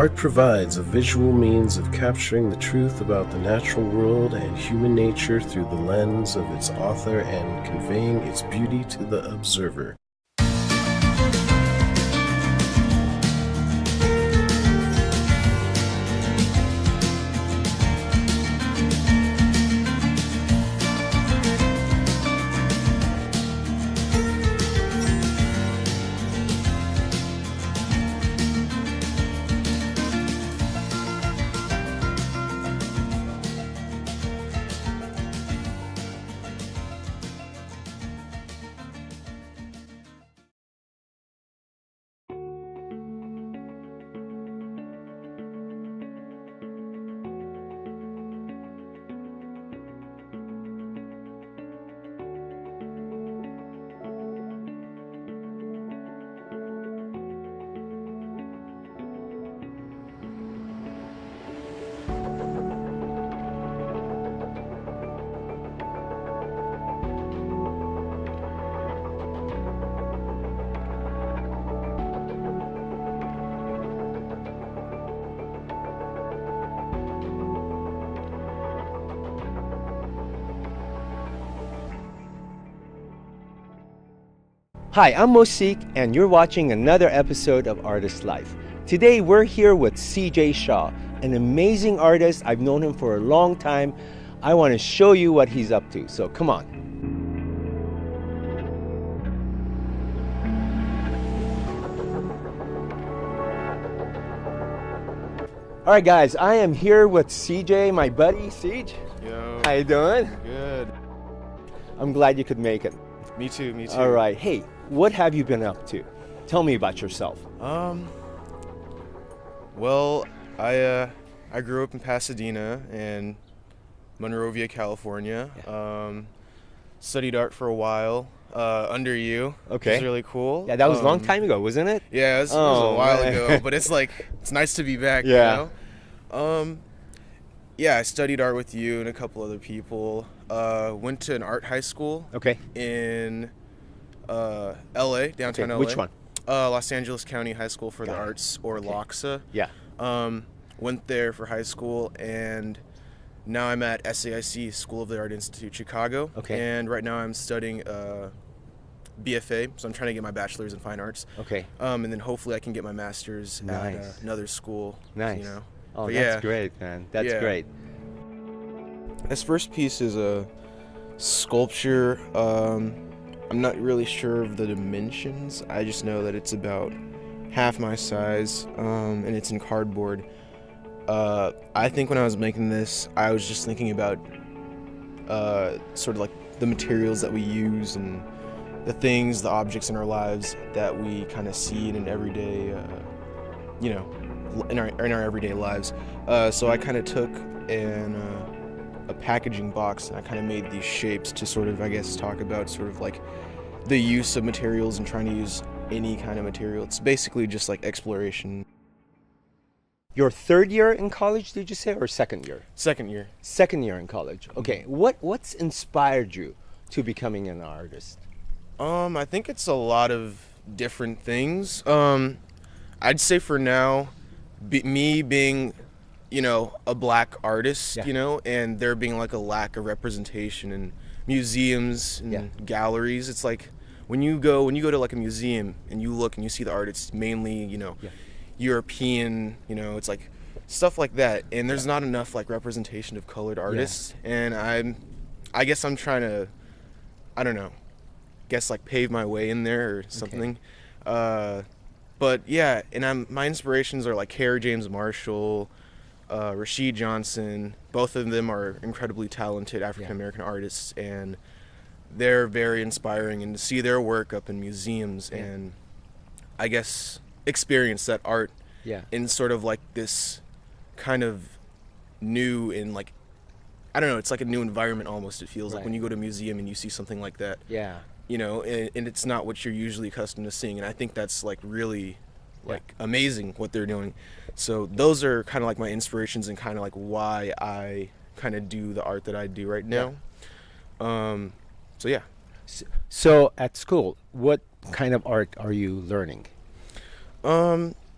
Art provides a visual means of capturing the truth about the natural world and human nature through the lens of its author and conveying its beauty to the observer. Hi, I'm Mosik, and you're watching another episode of Artist Life. Today, we're here with CJ Shaw, an amazing artist. I've known him for a long time. I want to show you what he's up to, so come on. All right, guys, I am here with CJ, my buddy. CJ, Yo. how you doing? Good. I'm glad you could make it. Me too, me too. All right, hey, what have you been up to? Tell me about yourself. Well, I grew up in Pasadena and Monrovia, California. Yeah. Studied art for a while under you. Okay. It was really cool. Yeah, that was a long time ago, wasn't it? Yeah, it was a while man. ago, but it's like, it's nice to be back, Yeah. you know? Yeah, I studied art with you and a couple other people. Went to an art high school. Okay. In LA, downtown Okay, LA. which one? Los Angeles County High School for the Got it. Arts, or Okay. LACSA. Yeah. Went there for high school, and now I'm at SAIC, School of the Art Institute, Chicago. Okay. And right now I'm studying BFA, so I'm trying to get my bachelor's in fine arts. Okay. And then hopefully I can get my master's Nice. at another school. Nice. You know. Oh, But that's yeah. great, man. That's Yeah. great. This first piece is a sculpture. I'm not really sure of the dimensions. I just know that it's about half my size, and it's in cardboard. I think when I was making this, I was just thinking about sort of like the materials that we use and the things, the objects in our lives that we kind of see in an everyday, you know, in our everyday lives. So I kind of took a packaging box and I kind of made these shapes to sort of, I guess, talk about sort of like the use of materials and trying to use any kind of material. It's basically just like exploration. Your third year in college, did you say, or second year? Second year. Second year in college. Okay. What's inspired you to becoming an artist? I think it's a lot of different things. I'd say for now, me being, you know, a black artist, Yeah. you know, and there being like a lack of representation in museums and Yeah. galleries. It's like when you go to like a museum and you look and you see the art, it's mainly, you know, Yeah. European, you know, it's like stuff like that. And there's not enough like representation of colored artists. And I guess I'm trying to, I don't know, guess like pave my way in there or something. But yeah, and my inspirations are like Kara James Marshall, Rashid Johnson. Both of them are incredibly talented African American artists, and they're very inspiring. And to see their work up in museums and I guess experience that art in sort of like this kind of new and like, I don't know, it's like a new environment almost. It feels like when you go to a museum and you see something like that. Yeah. You know, and it's not what you're usually accustomed to seeing, and I think that's like really like amazing what they're doing. So those are kind of like my inspirations and kind of like why I kind of do the art that I do right now. So yeah. So at school, what kind of art are you learning?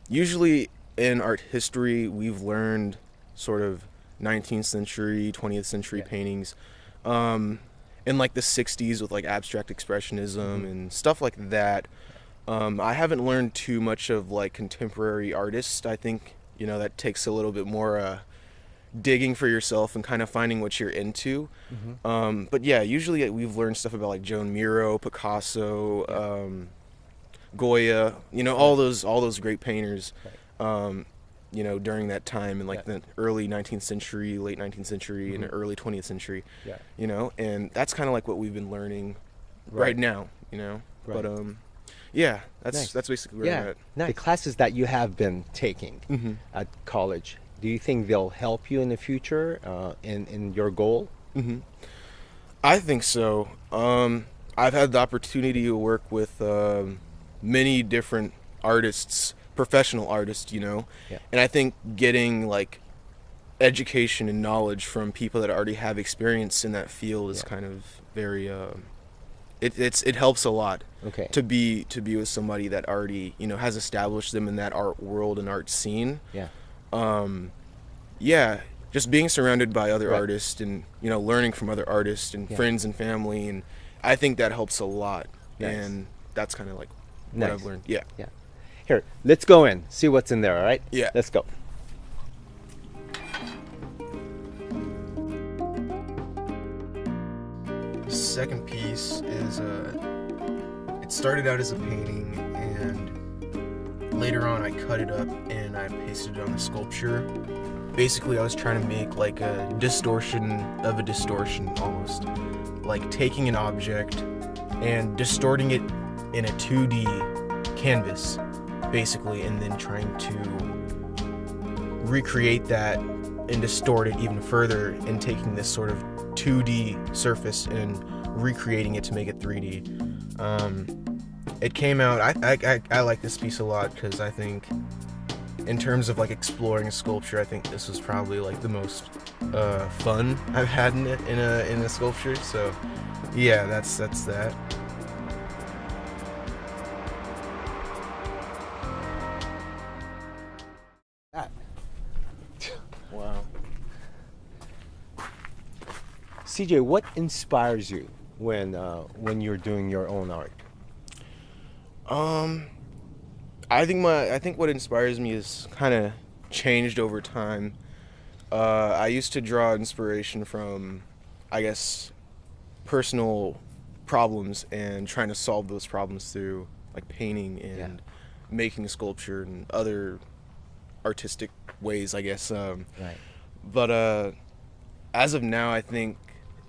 Usually in art history, we've learned sort of 19th century, 20th century paintings. In like the 60s with like abstract expressionism and stuff like that. I haven't learned too much of like contemporary artists. I think, that takes a little bit more digging for yourself and kind of finding what you're into. But yeah, usually we've learned stuff about like Joan Miro, Picasso, Goya, all those great painters. During that time in like the early 19th century, late 19th century, and early 20th century, and that's kind of like what we've been learning right now, But that's basically where I'm at. The classes that you have been taking at college, do you think they'll help you in the future in your goal? I think so. I've had the opportunity to work with many different artists, professional artists, and I think getting like education and knowledge from people that already have experience in that field is kind of very it helps a lot to be with somebody that already has established them in that art world and art scene. Just being surrounded by other artists and learning from other artists and friends and family, and I think that helps a lot. And that's kind of like what I've learned. Here, let's go in, see what's in there, all right? Let's go. The second piece is it started out as a painting, and later on I cut it up and I pasted it on a sculpture. Basically, I was trying to make like a distortion of a distortion, almost like taking an object and distorting it in a 2D canvas, basically, and then trying to recreate that and distort it even further, and taking this sort of 2D surface and recreating it to make it 3D. It came out, I like this piece a lot because I think in terms of like exploring sculpture, I think this was probably like the most fun I've had in a sculpture. So yeah, that's that. Wow. CJ, what inspires you when you're doing your own art? I think what inspires me is kind of changed over time. I used to draw inspiration from, I guess, personal problems and trying to solve those problems through like painting and making a sculpture and other artistic ways, I guess. But as of now, I think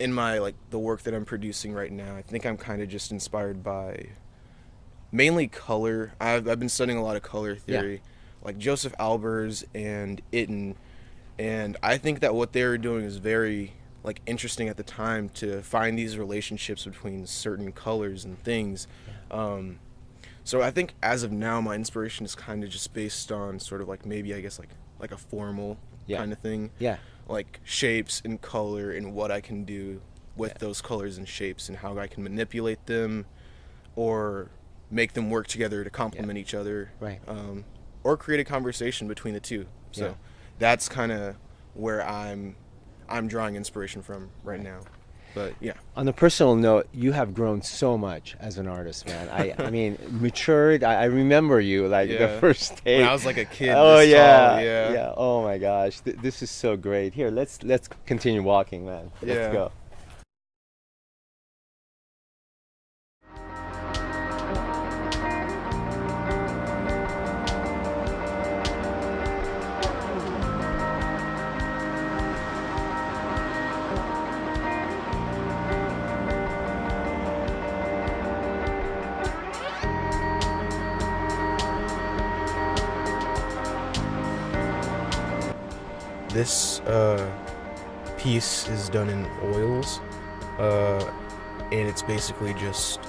in my like the work that I'm producing right now, I think I'm kind of just inspired by mainly color. I've been studying a lot of color theory, like Joseph Albers and Itten, and I think that what they were doing is very like interesting at the time to find these relationships between certain colors and things. So I think as of now, my inspiration is kind of just based on sort of like maybe I guess like a formal kind of thing. Like shapes and color and what I can do with those colors and shapes and how I can manipulate them or make them work together to complement each other, or create a conversation between the two. So that's kind of where I'm drawing inspiration from right now. But yeah. On a personal note, you have grown so much as an artist, man. I mean, matured. I remember you like the first day. When I was like a kid. Oh this yeah, tall, yeah. Oh my gosh, this is so great. Here, let's continue walking, man. Let's go. This piece is done in oils, and it's basically just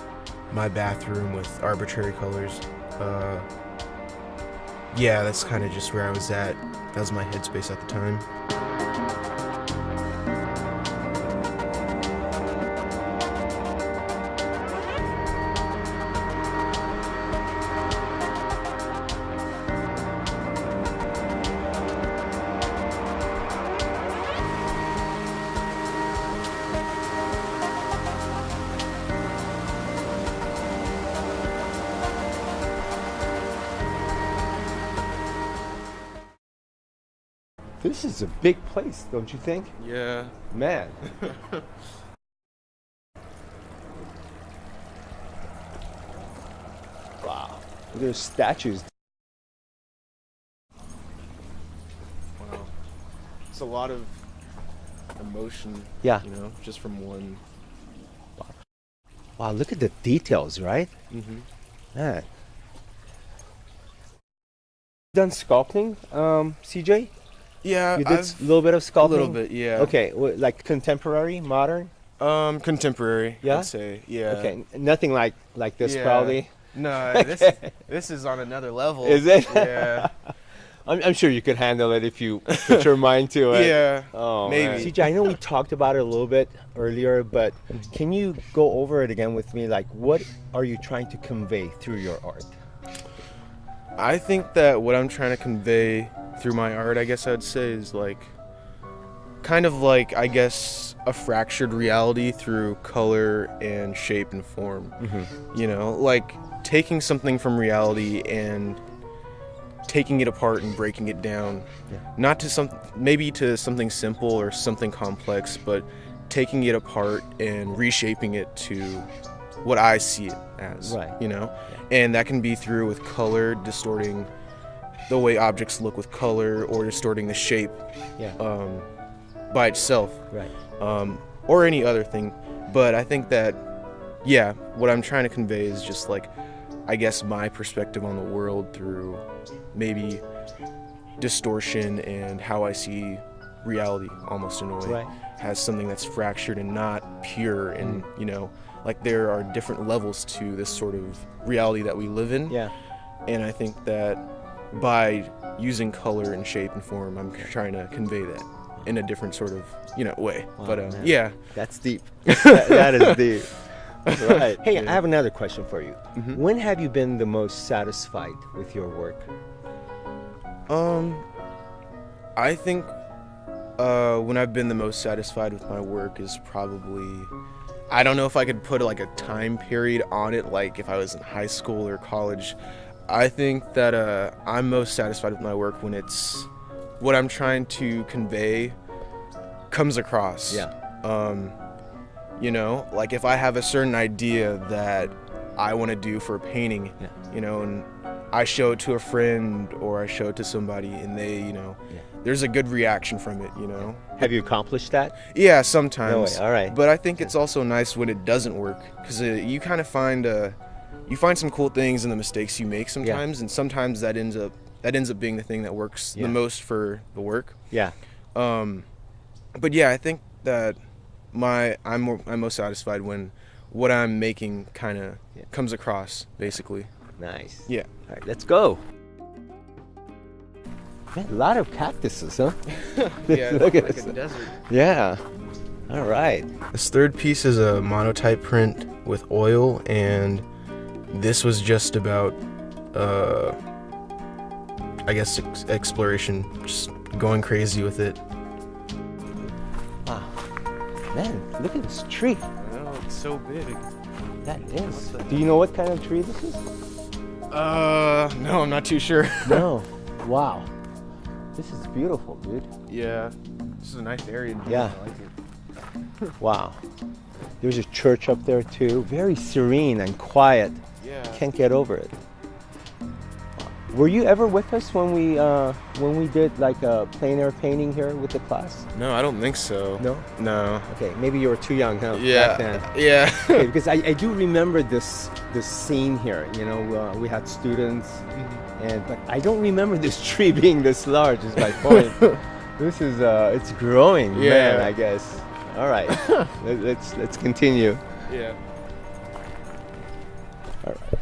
my bathroom with arbitrary colors. Yeah, that's kind of just where I was at. That was my headspace at the time. This is a big place, don't you think? Yeah. Man. Wow. There's statues. Wow. It's a lot of emotion. Yeah. You know, just from one. Wow, look at the details, right? Mm-hmm. Man. Done sculpting, CJ? Yeah, You did a little bit of sculpting? A little bit, yeah. Okay, like contemporary, modern? Contemporary. Yeah? I'd say, yeah. Okay, nothing like this Yeah. probably. No, this is on another level. Is it? Yeah. I'm sure you could handle it if you put your mind to it. Yeah. Oh, maybe. man. CJ, I know we talked about it a little bit earlier, but can you go over it again with me? Like, what are you trying to convey through your art? I think that what I'm trying to convey through my art, I guess I'd say, is like kind of like, I guess, a fractured reality through color and shape and form. Mm-hmm. You know, like taking something from reality and taking it apart and breaking it down. Yeah. Not to maybe to something simple or something complex, but taking it apart and reshaping it to what I see it as. Right. You know? Yeah. And that can be through with color, distorting the way objects look with color, or distorting the shape by itself. Right. Or any other thing. But I think that, yeah, what I'm trying to convey is just like, I guess, my perspective on the world through maybe distortion and how I see reality, almost in a way. Right. Has something that's fractured and not pure, and you know, like there are different levels to this sort of reality that we live in. Yeah. And I think that by using color and shape and form, I'm trying to convey that in a different sort of, you know, way. Wow, But man. yeah. That's deep. that is deep. Right. Hey, Yeah. I have another question for you. Mhm. When have you been the most satisfied with your work? I think when I've been the most satisfied with my work is probably, I don't know if I could put like a time period on it, like if I was in high school or college. I think that I'm most satisfied with my work when it's what I'm trying to convey comes across. Yeah. You know, like if I have a certain idea that I want to do for a painting, Yeah. you know, and I show it to a friend or I show it to somebody and they, you know, Yeah. there's a good reaction from it, you know. Have you accomplished that? Yeah, sometimes. No way. All right. But I think it's also nice when it doesn't work, because you kind of find some cool things in the mistakes you make sometimes, and sometimes that ends up being the thing that works Yeah. the most for the work. Yeah. But yeah, I think that I'm most satisfied when what I'm making kind of comes across, basically. Nice. Yeah. All right, let's go. Man, a lot of cactuses, huh? Yeah, Look at like this. a desert. Yeah. All right. This third piece is a monotype print with oil, and this was just about, I guess, exploration, just going crazy with it. Wow. Man, look at this tree. I know, it's so big. That is. Do you know what kind of tree this is? No, I'm not too sure. No. Wow. This is beautiful, dude. Yeah, this is a nice area. Yeah. I like it. Wow. There's a church up there too. Very serene and quiet. Yeah. Can't get over it. Were you ever with us when we did like a plein air painting here with the class? No, I don't think so. No? No. Okay, maybe you were too young, huh? Yeah. Back then. Yeah. Okay, because I do remember this scene here. You know, we had students, but I don't remember this tree being this large. Is my point. This is it's growing, man. Yeah. I guess. All right, let's continue. Yeah. All right.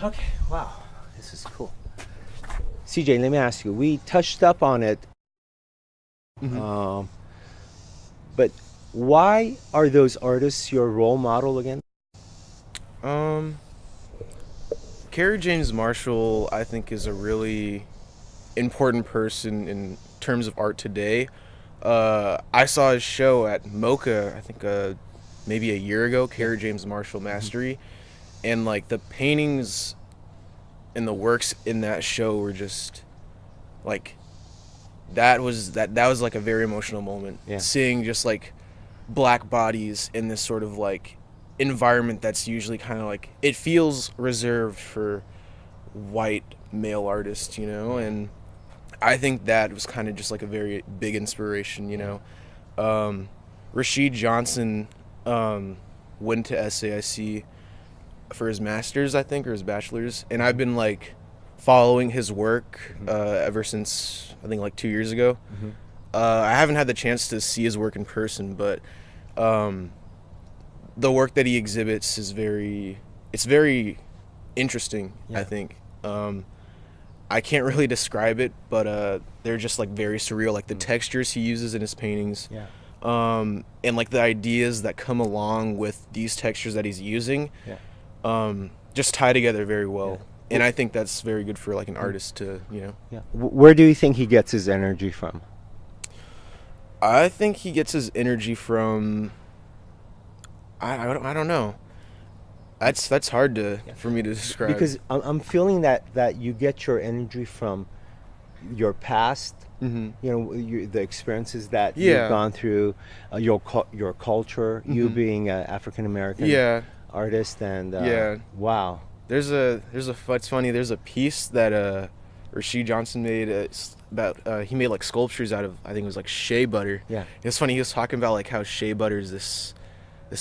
Okay. Wow, this is cool. CJ, let me ask you. We touched up on it. But why are those artists your role model again? Kerry James Marshall, I think, is a really important person in terms of art today. I saw his show at MoCA, I think maybe a year ago, Kerry James Marshall Mastery, and like the paintings and the works in that show were just like that was like a very emotional moment. Yeah. Seeing just like black bodies in this sort of like environment that's usually kind of like, it feels reserved for white male artists, you know, and I think that was kind of just like a very big inspiration, you know. Rashid Johnson went to SAIC for his master's, I think, or his bachelor's, and I've been like following his work ever since I think like 2 years ago. I haven't had the chance to see his work in person, but the work that he exhibits is very interesting. Yeah. I think I can't really describe it, but they're just like very surreal, like the textures he uses in his paintings. Yeah. And like the ideas that come along with these textures that he's using, just tie together very well. Yeah. And I think that's very good for like an artist to, you know. Yeah. Where do you think he gets his energy from? I think he gets his energy from, I don't know. That's hard for me to describe. Because I'm feeling that you get your energy from your past, you know, the experiences that you've gone through, your culture, you being an African American artist, and wow. It's funny. There's a piece that Rashid Johnson made. It's about he made like sculptures out of, I think it was like shea butter. Yeah. It's funny. He was talking about like how shea butter is this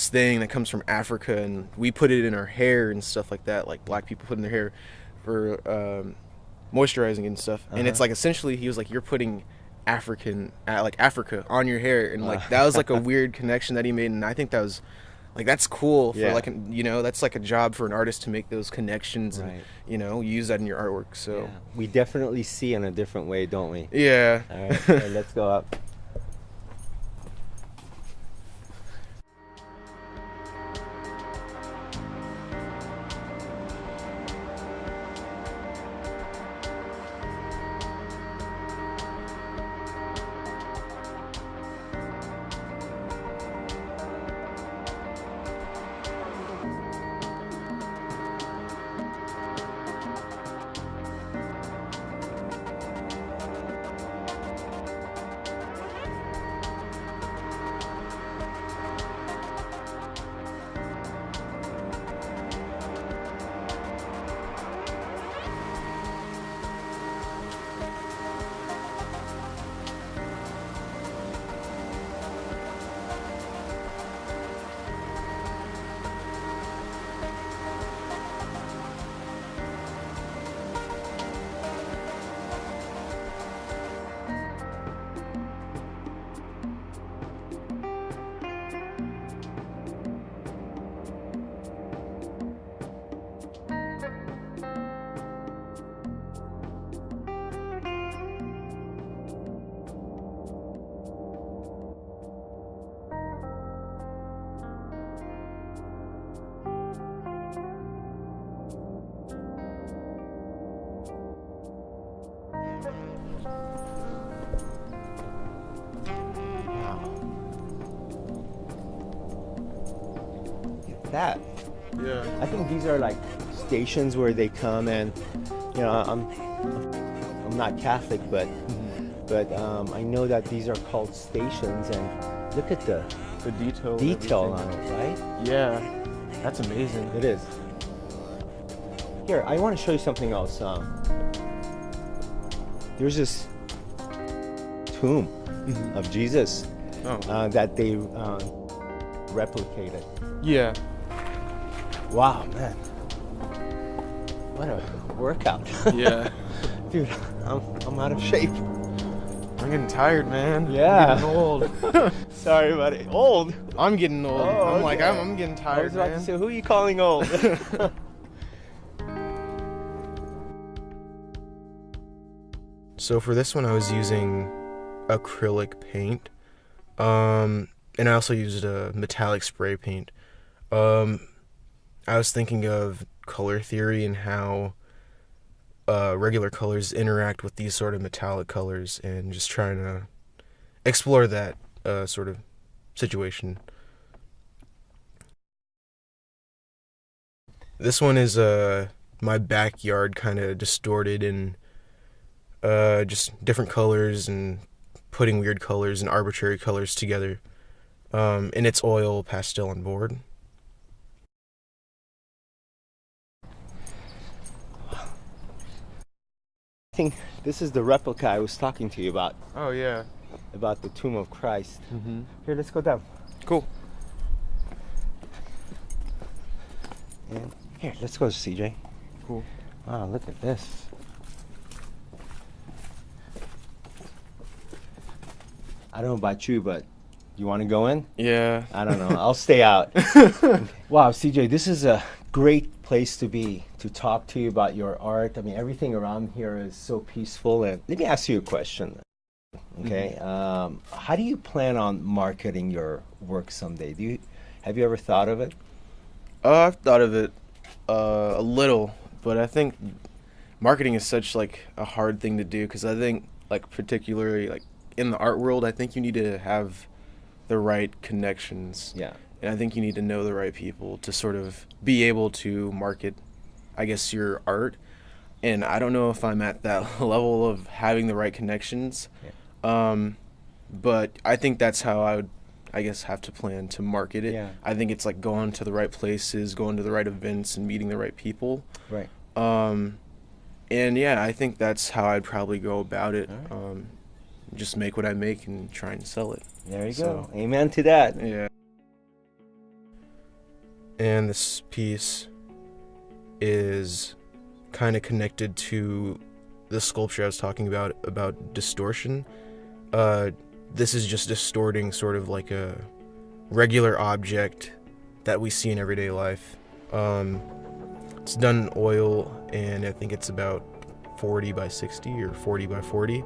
thing that comes from Africa, and we put it in our hair and stuff like that. Like black people put in their hair for moisturizing and stuff. And it's like essentially he was like, you're putting Africa on your hair, and like that was like a weird connection that he made, and I think that was like, that's cool for like, you know, that's like a job for an artist to make those connections and, you know, use that in your artwork. So we definitely see in a different way, don't we? Yeah. All right, let's go up. That. Yeah. I think these are like stations where they come, and you know, I'm not Catholic, but I know that these are called stations, and look at the detail on it, right? Yeah, that's amazing. It is. Here, I want to show you something else. There's this tomb of Jesus that they replicated. Yeah. Wow, man. What a workout. Yeah. Dude, I'm out of shape. I'm getting tired, man. Yeah. I'm getting old. Sorry, buddy. Old? I'm getting old. Oh, I'm like, okay. I'm getting I tired, was about man. to say, who are you calling old? So for this one, I was using acrylic paint, and I also used a metallic spray paint. I was thinking of color theory and how regular colors interact with these sort of metallic colors, and just trying to explore that sort of situation. This one is my backyard kind of distorted and just different colors and putting weird colors and arbitrary colors together. And it's oil, pastel, and board. I think this is the replica I was talking to you about Oh, the tomb of Christ. Mm-hmm. Here, let's go down. Cool. And here, let's go, CJ. Cool. Wow, look at this. I don't know about you, but you want to go in? Yeah. I don't know. I'll stay out. Wow, CJ, this is a great place to be, to talk to you about your art. I mean, everything around here is so peaceful. And let me ask you a question. Okay. How do you plan on marketing your work someday? Have you ever thought of it? I've thought of it a little, but I think marketing is such like a hard thing to do because I think like particularly like in the art world, I think you need to have the right connections. Yeah. And I think you need to know the right people to sort of be able to market, I guess, your art. And I don't know if I'm at that level of having the right connections. Yeah. But I think that's how I would, I guess, have to plan to market it. Yeah. I think it's like going to the right places, going to the right events, and meeting the right people. Right. And yeah, I think that's how I'd probably go about it. All right. Just make what I make and try and sell it. There you So- go. Amen to that. Yeah. And this piece is kind of connected to the sculpture I was talking about distortion. This is just distorting sort of like a regular object that we see in everyday life. It's done in oil, and I think it's about 40 by 60 or 40 by 40.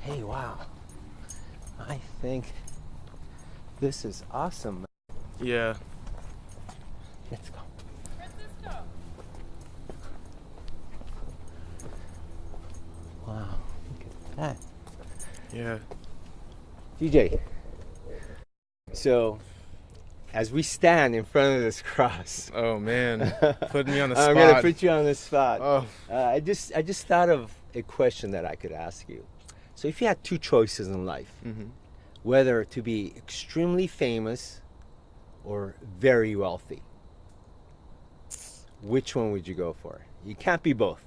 Hey, wow. I think this is awesome. Yeah. Let's go. Wow, look at that. Yeah. DJ, so as we stand in front of this cross, Oh man, putting me on the spot. I'm gonna put you on the spot. Oh. I just thought of a question that I could ask you. So if you had two choices in life, Mm-hmm. whether to be extremely famous or very wealthy, which one would you go for? You can't be both.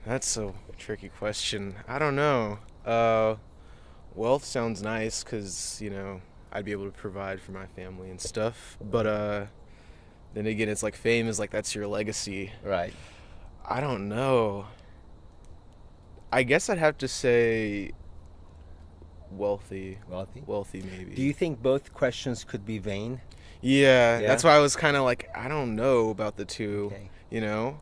That's a tricky question. I don't know. Wealth sounds nice because, you know, I'd be able to provide for my family and stuff. But then again, it's like fame is like that's your legacy. Right. I don't know. I guess I'd have to say wealthy. Wealthy? Wealthy, maybe. Do you think both questions could be vain? Yeah, Yeah? that's why I was kind of like, I don't know about the two, Okay. you know?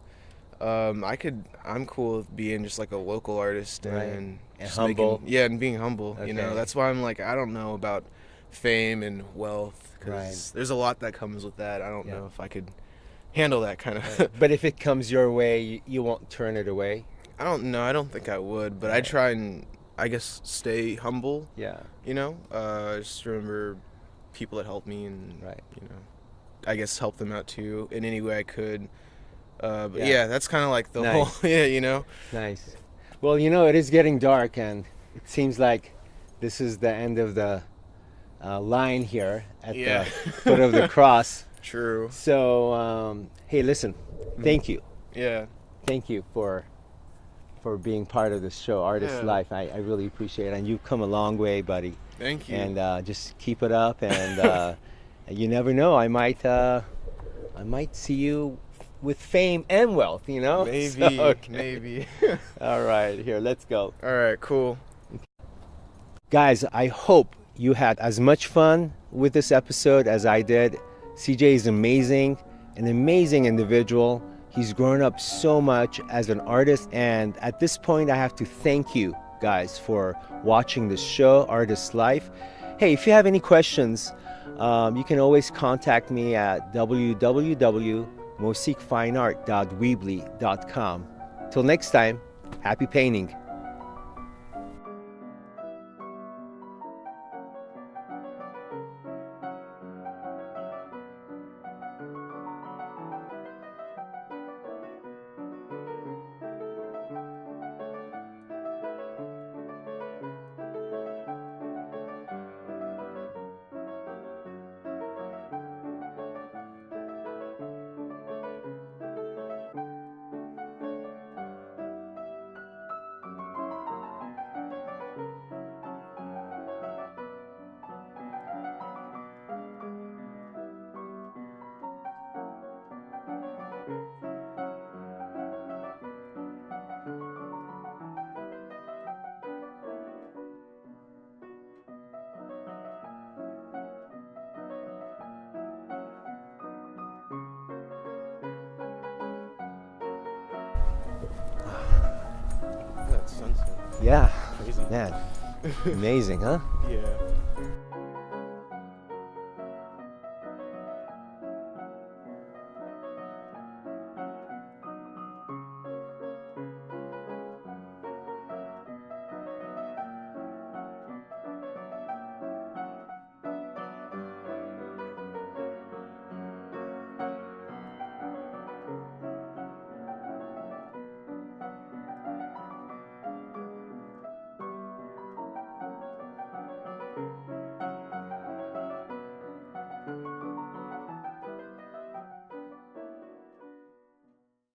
I'm cool with being just like a local artist Right. and And just humble. and being humble. You know, Okay. that's why I'm like, I don't know about fame and wealth because Right. there's a lot that comes with that. I don't Yeah. know if I could handle that kind of. But if it comes your way, you won't turn it away. I don't know. I don't think I would, but I Right. try and I guess stay humble. Yeah. You know, just remember people that helped me and Right. you know, I guess help them out too in any way I could. But Yeah. yeah, that's kind of like the Nice. whole yeah, you know. Nice. Well, you know, it is getting dark, and it seems like this is the end of the line here at Yeah. the foot of the cross. True. So, hey, listen, thank you. Yeah. Thank you for being part of this show, Artist Yeah. Life. I really appreciate it. And you've come a long way, buddy. Thank you. And just keep it up. And you never know, I might see you with fame and wealth, you know? Maybe. So, okay. Maybe. All right, here, let's go. All right. Cool. Guys, I hope you had as much fun with this episode as I did. CJ is amazing, an amazing individual. He's grown up so much as an artist. And at this point, I have to thank you guys for watching this show, Artist Life. Hey, if you have any questions, you can always contact me at www.mosikfineart.weebly.com. Till next time, happy painting. That sunset. Yeah, Crazy. man, amazing, huh? Yeah.